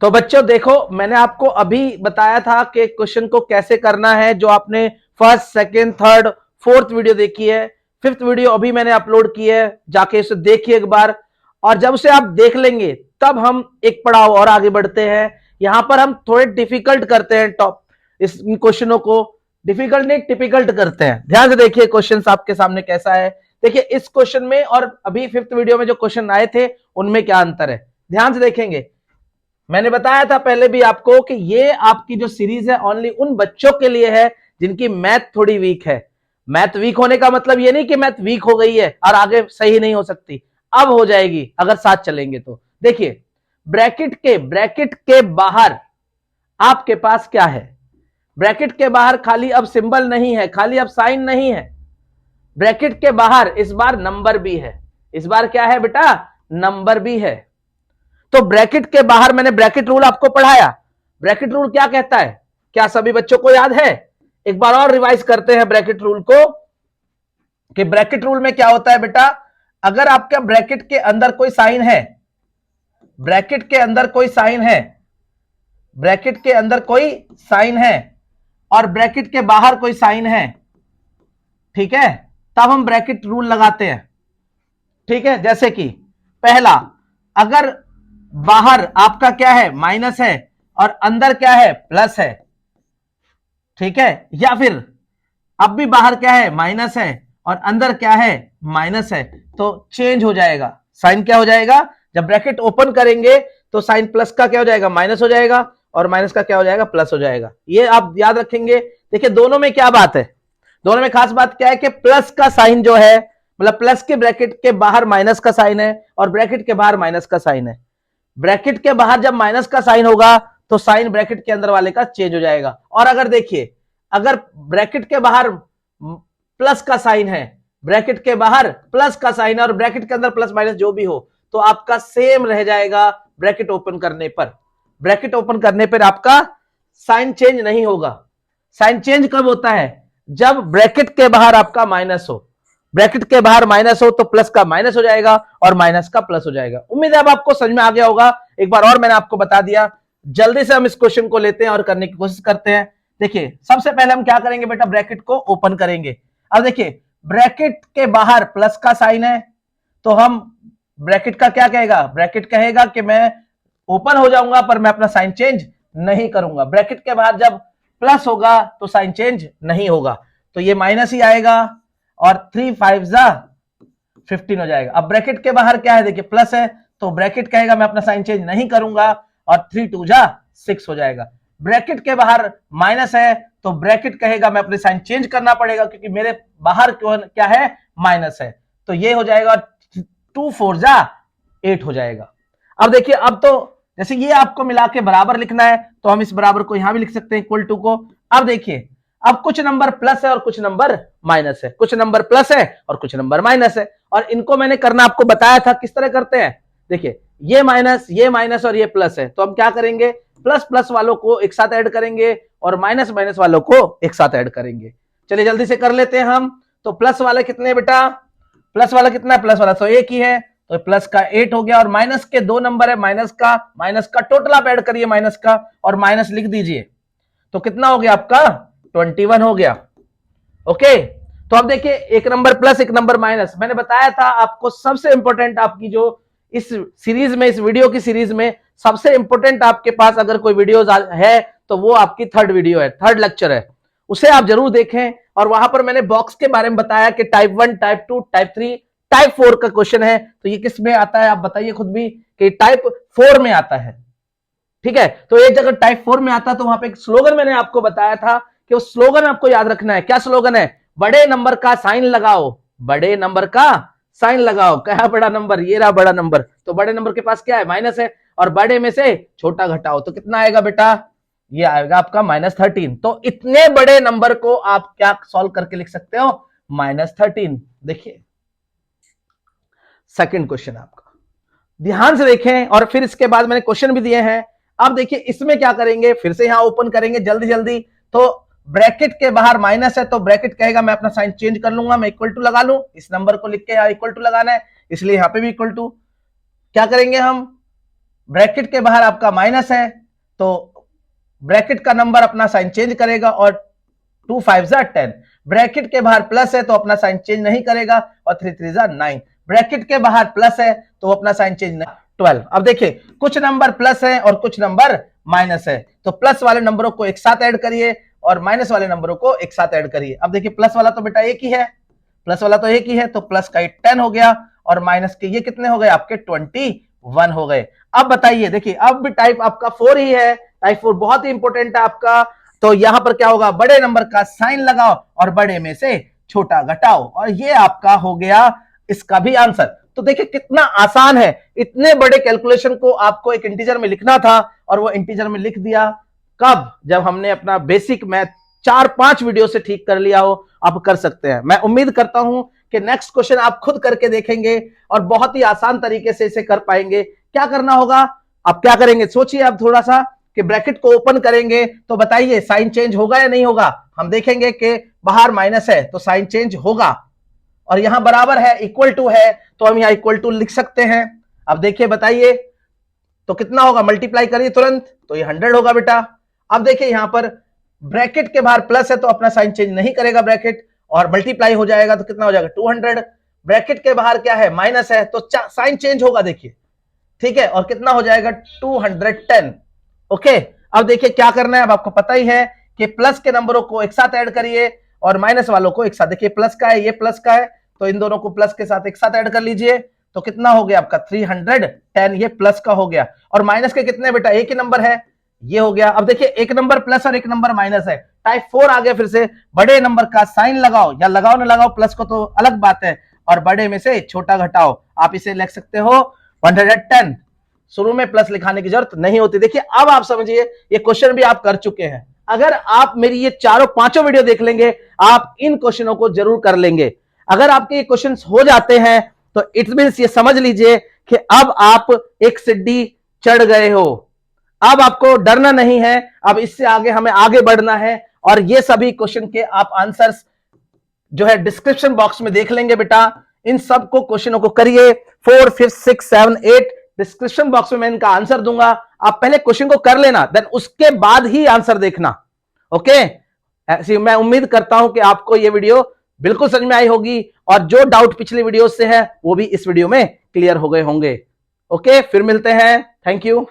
तो बच्चों देखो, मैंने आपको अभी बताया था कि क्वेश्चन को कैसे करना है। जो आपने first, second, third, fourth video देखी है, फिफ्थ वीडियो अभी मैंने अपलोड की है, जाके इसे देखिए एक बार। और जब से आप देख लेंगे तब हम एक पड़ाव और आगे बढ़ते हैं। यहां पर हम थोड़े डिफिकल्ट करते हैं, टॉप इस क्वेश्चनों को डिफिकल्ट नहीं टिपिकल्ट करते हैं। ध्यान से देखिए क्वेश्चन आपके सामने कैसा है। देखिए इस क्वेश्चन में और अभी फिफ्थ वीडियो में जो क्वेश्चन आए थे उनमें क्या अंतर है, ध्यान से देखेंगे। मैंने बताया था पहले भी आपको कि ये आपकी जो सीरीज है ओनली उन बच्चों के लिए है जिनकी मैथ थोड़ी वीक है। मैथ वीक होने का मतलब ये नहीं कि मैथ वीक हो गई है और आगे सही नहीं हो सकती, अब हो जाएगी अगर साथ चलेंगे तो। देखिए ब्रैकेट के बाहर आपके पास क्या है, ब्रैकेट के बाहर खाली अब सिंबल नहीं है, खाली अब साइन नहीं है। ब्रैकेट के बाहर इस बार नंबर भी है। इस बार क्या है बेटा, नंबर भी है। तो ब्रैकेट के बाहर मैंने ब्रैकेट रूल आपको पढ़ाया। ब्रैकेट रूल क्या कहता है, क्या सभी बच्चों को याद है? एक बार और रिवाइज करते हैं ब्रैकेट रूल को कि ब्रैकेट रूल में क्या होता है बेटा। अगर आपका ब्रैकेट के अंदर कोई साइन है, ब्रैकेट के अंदर कोई साइन है, ब्रैकेट के अंदर कोई साइन है और ब्रैकेट के बाहर कोई साइन है, ठीक है, तब हम ब्रैकेट रूल लगाते हैं। ठीक है, जैसे कि पहला, अगर बाहर आपका क्या है, माइनस है और अंदर क्या है, प्लस है, ठीक है, या फिर अब भी बाहर क्या है, माइनस है और अंदर क्या है, माइनस है, तो चेंज हो जाएगा साइन। क्या हो जाएगा, जब ब्रैकेट ओपन करेंगे तो साइन प्लस का क्या हो जाएगा, माइनस हो जाएगा और माइनस का क्या हो जाएगा, प्लस हो जाएगा। ये आप याद रखेंगे। देखिए दोनों में क्या बात है, दोनों में खास बात क्या है कि प्लस का साइन जो है, मतलब प्लस के ब्रैकेट के बाहर माइनस का साइन है और ब्रैकेट के बाहर माइनस का साइन है। ब्रैकेट के बाहर जब माइनस का साइन होगा तो साइन ब्रैकेट के अंदर वाले का चेंज हो जाएगा। और अगर देखिए, अगर ब्रैकेट के बाहर प्लस का साइन है, ब्रैकेट के बाहर प्लस का साइन है और ब्रैकेट के अंदर प्लस माइनस जो भी हो, तो आपका सेम रह जाएगा ब्रैकेट ओपन करने पर। ब्रैकेट ओपन करने पर आपका साइन चेंज नहीं होगा। साइन चेंज कब होता है, जब ब्रैकेट के बाहर आपका माइनस हो। ब्रैकेट के बाहर माइनस हो तो प्लस का माइनस हो जाएगा और माइनस का प्लस हो जाएगा। उम्मीद है अब आपको समझ में आ गया होगा। एक बार और मैंने आपको बता दिया। जल्दी से हम इस क्वेश्चन को लेते हैं और करने की कोशिश करते हैं। देखिए सबसे पहले हम क्या करेंगे बेटा, ब्रैकेट को ओपन करेंगे। अब देखिए ब्रैकेट के बाहर प्लस का साइन है तो हम ब्रैकेट का क्या कहेगा, ब्रैकेट कहेगा कि मैं ओपन हो जाऊंगा पर मैं अपना साइन चेंज नहीं करूंगा। ब्रैकेट के बाहर जब प्लस होगा तो साइन चेंज नहीं होगा, तो ये माइनस ही आएगा और 3 5 15 हो जाएगा। अब ब्रैकेट के बाहर क्या है, देखिए प्लस है तो ब्रैकेट कहेगा मैं अपना साइन चेंज नहीं करूंगा और 3 2 6 हो जाएगा। ब्रैकेट के बाहर माइनस है तो ब्रैकेट कहेगा मैं अपने साइन चेंज करना पड़ेगा क्योंकि मेरे बाहर क्या है, माइनस है, तो ये हो जाएगा 2 4 8 हो जाएगा। अब देखिए, अब तो जैसे ये आपको मिला के बराबर लिखना है तो हम इस बराबर को यहां भी लिख सकते हैं, इक्वल टू को। अब देखिए, अब कुछ नंबर प्लस है और कुछ नंबर माइनस है, कुछ नंबर प्लस है और कुछ नंबर माइनस है, और इनको मैंने करना आपको बताया था किस तरह करते हैं। देखिए ये माइनस और ये प्लस है, तो हम क्या करेंगे, प्लस प्लस वालों को एक साथ ऐड करेंगे और माइनस माइनस वालों को एक साथ ऐड करेंगे। चलिए जल्दी से कर लेते हैं हम। तो प्लस वाले कितने बेटा, प्लस वाला कितना है, प्लस वाला तो एक ही है, तो प्लस का 8 हो गया और माइनस के 2 नंबर है, माइनस का टोटल आप ऐड करिए माइनस का और माइनस लिख दीजिए, तो कितना हो गया आपका 21 हो गया। ओके, तो अब देखिए एक नंबर प्लस एक नंबर माइनस। मैंने बताया था आपको सबसे इंपॉर्टेंट आपकी जो इस सीरीज में, इस वीडियो की सीरीज में सबसे इंपॉर्टेंट आपके पास अगर कोई वीडियो है तो वो आपकी थर्ड वीडियो है, थर्ड लेक्चर है, उसे आप जरूर देखें। और वहां पर मैंने बॉक्स के बारे में बताया कि टाइप 1, टाइप 2, टाइप 3, टाइप 4 का क्वेश्चन है, तो ये किस में आता है आप बताइए खुद भी, कि टाइप 4 में आता है। ठीक है, तो एक जगह टाइप 4 में आता है तो वहां पे एक स्लोगन मैंने आपको बताया था कि वो स्लोगन आपको याद रखना है। क्या स्लोगन है, बड़े नंबर का साइन लगाओ, बड़े नंबर का साइन लगाओ। क्या बड़ा नंबर, ये रहा बड़ा नंबर, तो बड़े नंबर के पास क्या है, माइनस है, और बड़े में से छोटा घटाओ तो कितना आएगा बेटा, ये आएगा आपका -13। तो इतने बड़े नंबर को आप क्या सॉल्व करके लिख सकते हो, -13। देखिए सेकंड क्वेश्चन आपका, ध्यान से देखें, और फिर इसके बाद मैंने क्वेश्चन भी दिए हैं। अब देखिए इसमें क्या करेंगे, फिर से यहां ओपन करेंगे जल्दी जल्दी। तो ब्रैकेट के बाहर माइनस है तो ब्रैकेट कहेगा मैं अपना साइन चेंज कर लूंगा, मैं इक्वल टू लगा लूं, इस नंबर को लिख के यहां इक्वल टू लगाना है, इसलिए यहां पे भी इक्वल टू। क्या करेंगे हम, ब्रैकेट के बाहर आपका माइनस है तो ब्रैकेट का नंबर अपना साइन चेंज करेगा और 2 5 10। ब्रैकेट के बाहर प्लस है तो अपना साइन चेंज नहीं करेगा और 3 3 9। ब्रैकेट के बाहर प्लस है तो अपना साइन चेंज नहीं 12। अब देखिए कुछ नंबर प्लस है और कुछ नंबर माइनस है, तो प्लस वाले नंबरों को एक साथ ऐड करिए और माइनस वाले नंबरों को एक साथ ऐड करिए। अब देखिए प्लस वाला तो बेटा एक ही है, प्लस वाला तो एक ही है, तो प्लस का 10 हो गया और माइनस के ये कितने हो गए आपके 21 हो गए। अब बताइए, देखिए अब भी टाइप आपका 4 ही है, टाइप 4 बहुत ही इंपॉर्टेंट है आपका। तो यहां पर क्या होगा, बड़े नंबर का साइन लगाओ और बड़े में से छोटा घटाओ और ये आपका हो गया इसका भी आंसर। तो देखिए कितना आसान है, इतने बड़े कैलकुलेशन को आपको एक इंटीजर में लिखना था और वो इंटीजर में लिख दिया। कब? जब हमने अपना बेसिक मैथ 4-5 वीडियो से ठीक कर लिया हो। आप कर सकते हैं। मैं उम्मीद करता हूं कि नेक्स्ट क्वेश्चन आप खुद करके देखेंगे और बहुत ही आसान तरीके से इसे कर पाएंगे। क्या करना होगा, आप क्या करेंगे सोचिए आप थोड़ा सा, कि ब्रैकेट को ओपन करेंगे तो बताइए साइन चेंज होगा या नहीं होगा। हम देखेंगे कि बाहर माइनस है तो साइन चेंज होगा और यहां बराबर है इक्वल टू है तो हम यहां इक्वल टू लिख सकते हैं। अब देखिए बताइए तो कितना होगा, मल्टीप्लाई करिए तुरंत तो ये 100 होगा बेटा। अब देखिए यहां पर ब्रैकेट के बाहर प्लस है तो अपना साइन चेंज नहीं करेगा ब्रैकेट, और मल्टीप्लाई हो जाएगा तो कितना हो जाएगा 200। ब्रैकेट के बाहर क्या है, माइनस है तो साइन चेंज होगा देखिए, ठीक है, और कितना हो जाएगा 210। ओके, अब देखिए क्या करना है, अब आपको पता ही है कि प्लस के नंबरों को एक साथ ऐड करिए और माइनस वालों को एक साथ। देखिए प्लस का है, ये प्लस का है, तो इन दोनों को प्लस के साथ एक साथ ऐड कर लीजिए तो कितना हो गया आपका 310। ये प्लस का हो गया और माइनस के कितने बेटा, एक ही नंबर है, ये हो गया। अब देखिए एक नंबर प्लस और एक नंबर माइनस है, टाइप 4 आ गया। फिर से बड़े नंबर का साइन लगाओ या लगाओ ना लगाओ, प्लस को तो अलग बात है, और बड़े में से छोटा घटाओ। आप इसे लिख सकते हो 110। शुरू में प्लस लिखाने की जरूरत नहीं होती। देखिए अब आप समझिए, ये क्वेश्चन भी आप कर चुके हैं। अगर आप मेरी ये 4-5 वीडियो देख लेंगे, आप इन क्वेश्चनों को जरूर कर लेंगे। अगर आपके ये क्वेश्चन हो जाते हैं तो इट मींस ये समझ लीजिए कि अब आप एक सीढ़ी चढ़ गए हो। अब आपको डरना नहीं है, अब इससे आगे हमें आगे बढ़ना है। और ये सभी क्वेश्चन के आप आंसर्स जो है डिस्क्रिप्शन बॉक्स में देख लेंगे बेटा। इन सब को क्वेश्चनों को करिए, 4 5 6 7 8 डिस्क्रिप्शन बॉक्स में मैं इनका आंसर दूंगा। आप पहले क्वेश्चन को कर लेना, देन उसके बाद ही आंसर देखना। ओके, ऐसी मैं उम्मीद करता हूं कि आपको ये वीडियो बिल्कुल समझ में आई होगी और जो डाउट पिछली वीडियो से है वो भी इस वीडियो में क्लियर हो गए होंगे। ओके, फिर मिलते हैं। Thank you.